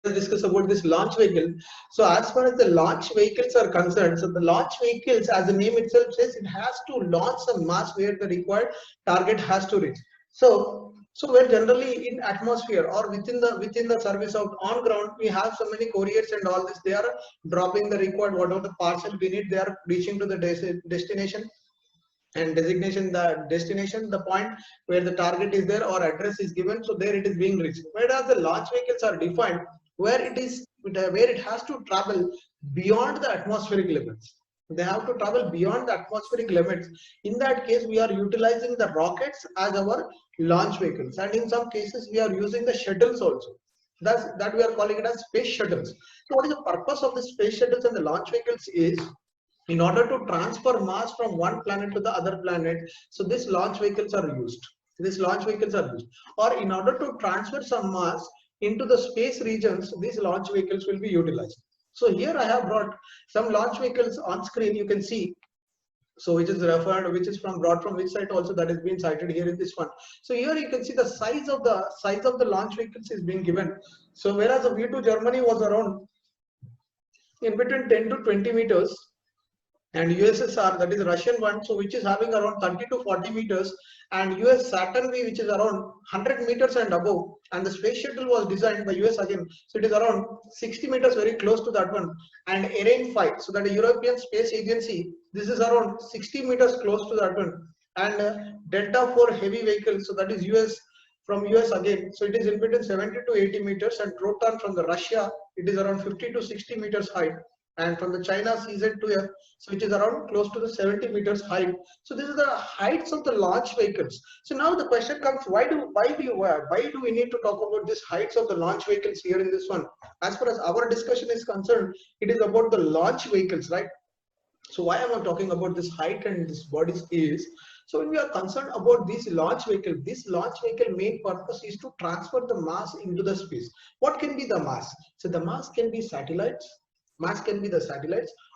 Let us discuss about this launch vehicle. So as far as the launch vehicles are concerned, so the launch vehicles, as the name itself says, it has to launch some mass where the required target has to reach. So we're generally in atmosphere or within the service of on ground, we have so many couriers and all this. They are dropping the required whatever the parcel we need. They are reaching to the destination, and designation the destination, the point where the target is there or address is given, so there it is being reached. Whereas the launch vehicles are defined where it has to travel beyond the atmospheric limits. They have to travel beyond the atmospheric limits. In that case, we are utilizing the rockets as our launch vehicles, and in some cases we are using the shuttles also. That we are calling it as space shuttles. So what is the purpose of the space shuttles and the launch vehicles is, in order to transfer mass from one planet to the other planet, so these launch vehicles are used. Or in order to transfer some mass into the space regions, these launch vehicles will be utilized. So here I have brought some launch vehicles on screen. You can see, so which is brought from which site also, that is being cited here in this one. So here you can see the size of the launch vehicles is being given. So whereas the V2 Germany was around in between 10 to 20 meters, and USSR, that is Russian one, so which is having around 30 to 40 meters, and US Saturn V, which is around 100 meters and above, and the space shuttle was designed by US again, so it is around 60 meters, very close to that one. And Ariane 5, so that is European Space Agency, this is around 60 meters close to that one. And Delta 4 heavy vehicles, so that is from US again, so it is in between 70 to 80 meters, and Proton from the Russia, it is around 50 to 60 meters height, and from the China CZ2F, so it is around close to the 70 meters height. So this is the heights of the launch vehicles. So now the question comes, why do we need to talk about this heights of the launch vehicles here in this one? As far as our discussion is concerned, it is about the launch vehicles, right? So why am I talking about this height and this bodies is, so when we are concerned about this launch vehicle main purpose is to transfer the mass into the space. What can be the mass? So the mass can be satellites,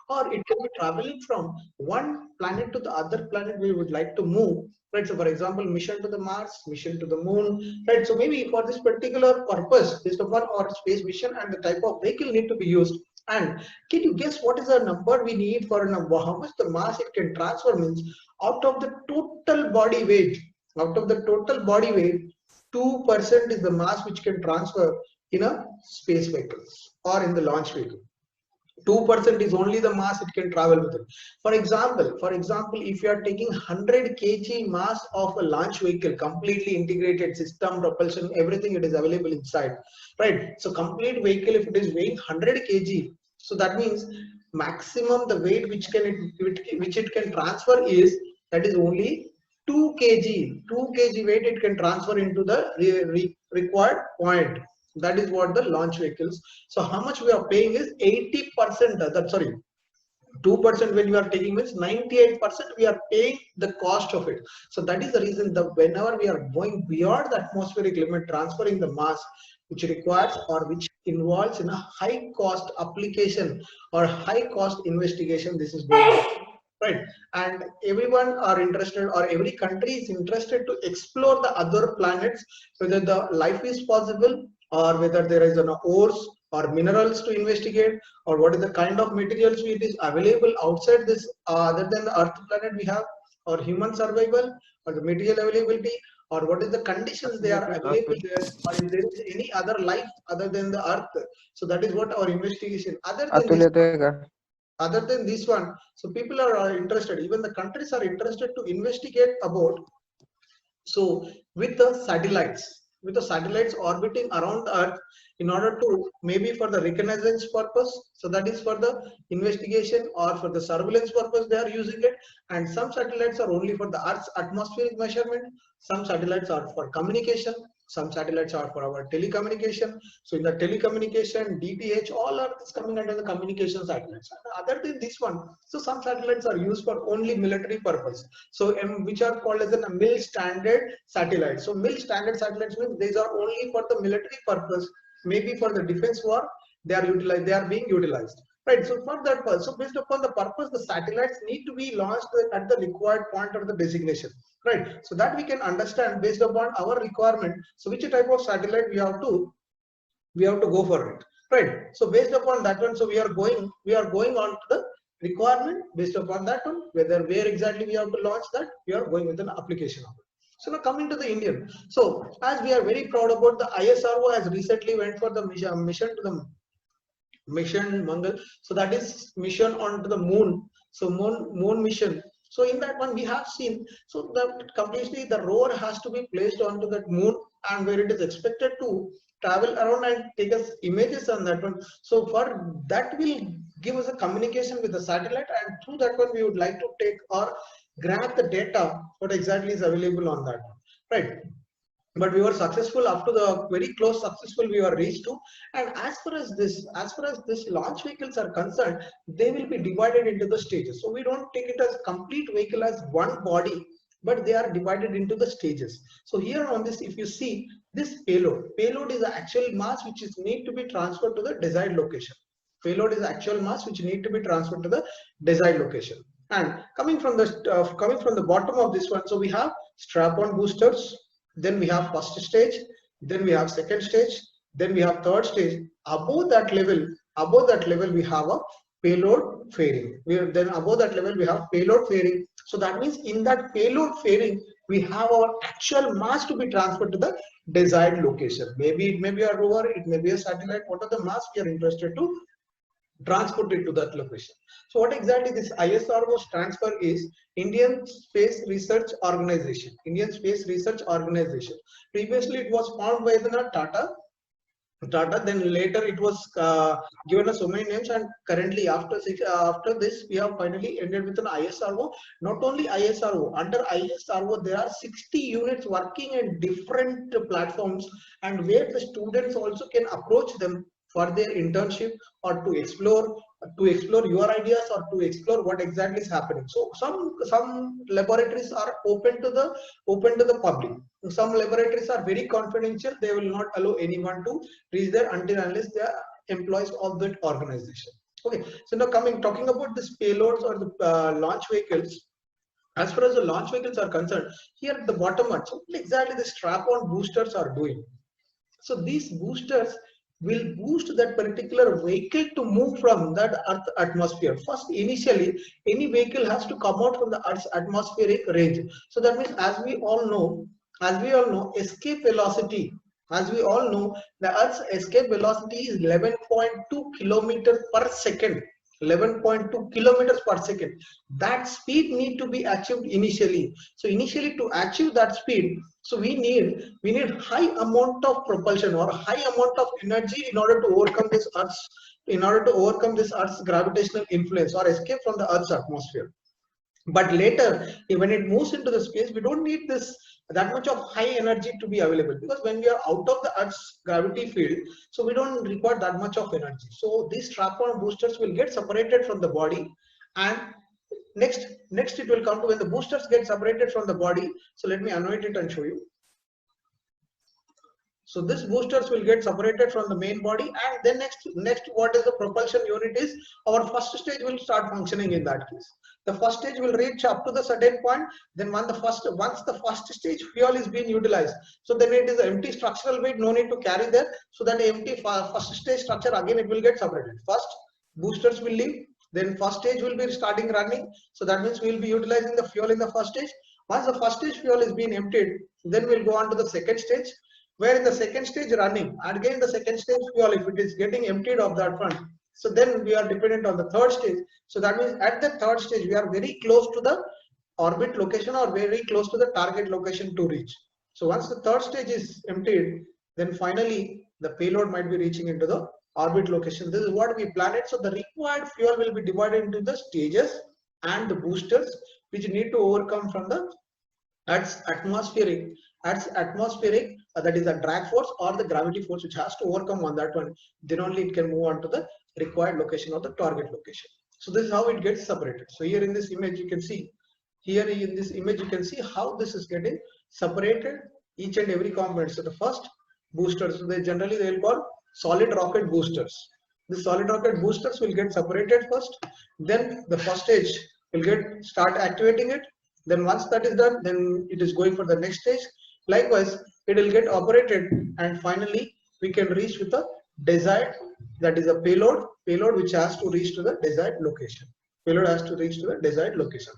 or it can be traveling from one planet to the other planet we would like to move, right? So for example, mission to the Mars, mission to the moon, right? So maybe for this particular purpose, based upon our space mission and the type of vehicle need to be used. And can you guess what is the number we need for how much the mass it can transfer? Means out of the total body weight, 2% is the mass which can transfer in a space vehicles or in the launch vehicle. 2% is only the mass it can travel with it. For example, if you are taking 100 kg mass of a launch vehicle, completely integrated system, propulsion, everything, it is available inside, right? So complete vehicle, if it is weighing 100 kg, so that means maximum the weight which it can transfer is, that is only 2 kg. 2 kg weight it can transfer into the required point. That is what the launch vehicles. So how much we are paying is 80%. 2% when you are taking means 98% we are paying the cost of it. So that is the reason that whenever we are going beyond the atmospheric limit, transferring the mass which requires or which involves in a high cost application or high cost investigation, this is going on, right? And everyone are interested, or every country is interested to explore the other planets, whether the life is possible, or whether there is an ores or minerals to investigate, or what is the kind of materials it is available outside this other than the Earth planet we have, or human survival, or the material availability, or what is the conditions they are available there, or if there is any other life other than the Earth. So that is what our investigation. Other than this one, so people are interested, even the countries are interested to investigate about. So with the satellites orbiting around the Earth, in order to maybe for the reconnaissance purpose, so that is for the investigation or for the surveillance purpose they are using it. And some satellites are only for the Earth's atmospheric measurement, some satellites are for communication, some satellites are for our telecommunication. So in the telecommunication, DTH, all are coming under the communication satellites. Other than this one, so some satellites are used for only military purpose, so which are called as a mil standard satellites. So mil standard satellites means these are only for the military purpose, maybe for the defense war they are being utilized, right? So for that purpose, so based upon the purpose, the satellites need to be launched at the required point of the designation, right? So that we can understand based upon our requirement, so which type of satellite we have to go for it. right? So based upon that one, so we are going on to the requirement. Based upon that one, where exactly we have to launch that, we are going with an application of it. So now coming to the Indian, so as we are very proud about, the ISRO has recently went for the mission to the mission Mangal, so that is mission onto the moon. So moon mission. So in that one we have seen, so that completely the rover has to be placed onto that moon, and where it is expected to travel around and take us images on that one. So for that will give us a communication with the satellite, and through that one we would like to take or grab the data what exactly is available on that one, right? But we were successful up to the very close successful we were reached to. And as far as this launch vehicles are concerned, they will be divided into the stages. So we don't take it as complete vehicle as one body, but they are divided into the stages. So here on this, if you see this payload is the actual mass which is need to be transferred to the desired location. Payload is the actual mass which need to be transferred to the desired location. And coming from the bottom of this one, so we have strap-on boosters, then we have first stage, then we have second stage, then we have third stage. Above that level we have a payload fairing. Then above that level we have payload fairing. So that means in that payload fairing we have our actual mass to be transferred to the desired location. Maybe it may be a rover, it may be a satellite. What are the mass we are interested to transport it to that location? So what exactly this ISRO stands for is Indian Space Research Organization. Indian Space Research Organization. Previously it was formed by the Tata, then later it was given so many names, and currently after this we have finally ended with an ISRO. Not only ISRO, under ISRO there are 60 units working in different platforms, and where the students also can approach them for their internship or to explore your ideas or to explore what exactly is happening. So some laboratories are open to the public. Some laboratories are very confidential. They will not allow anyone to reach there until unless they are employees of that organization. Okay, so now talking about this payloads or the launch vehicles. As far as the launch vehicles are concerned, here at the bottom, what exactly the strap-on boosters are doing. So these boosters will boost that particular vehicle to move from that Earth atmosphere. First, initially, any vehicle has to come out from the Earth's atmospheric range. So that means, as we all know, escape velocity. As we all know, the Earth's escape velocity is 11.2 kilometers per second. 11.2 kilometers per second. That speed need to be achieved initially. So initially, to achieve that speed, so we need high amount of propulsion or high amount of energy in order to overcome this Earth's gravitational influence or escape from the Earth's atmosphere. But later, when it moves into the space, we don't need that much of high energy to be available, because when we are out of the Earth's gravity field, so we don't require that much of energy. So these strap-on boosters will get separated from the body, and next it will come to when the boosters get separated from the body. So let me anoint it and show you. So this boosters will get separated from the main body, and then next what is the propulsion unit is, our first stage will start functioning in that case. The first stage will reach up to the certain point, then once the first stage fuel is being utilized, so then it is empty structural weight, no need to carry there. So that empty first stage structure again it will get separated. First boosters will leave, then first stage will be starting running. So that means we will be utilizing the fuel in the first stage. Once the first stage fuel is being emptied, then we'll go on to the second stage, where in the second stage running, and again the second stage fuel, if it is getting emptied of that front, so then we are dependent on the third stage. So that means at the third stage we are very close to the orbit location or very close to the target location to reach. So once the third stage is emptied, then finally the payload might be reaching into the orbit location. This is what we planned it. So the required fuel will be divided into the stages and the boosters, which need to overcome from the Earth's atmospheric, that is the drag force or the gravity force, which has to overcome on that one. Then only it can move on to the required location or the target location. So this is how it gets separated. So here in this image you can see, how this is getting separated, each and every component. So the first boosters, so they will call solid rocket boosters. The solid rocket boosters will get separated first, then the first stage will start activating it. Then once that is done, then it is going for the next stage. Likewise, it will get operated, and finally we can reach with the desired, that is a payload which has to reach to the desired location. Payload has to reach to the desired location.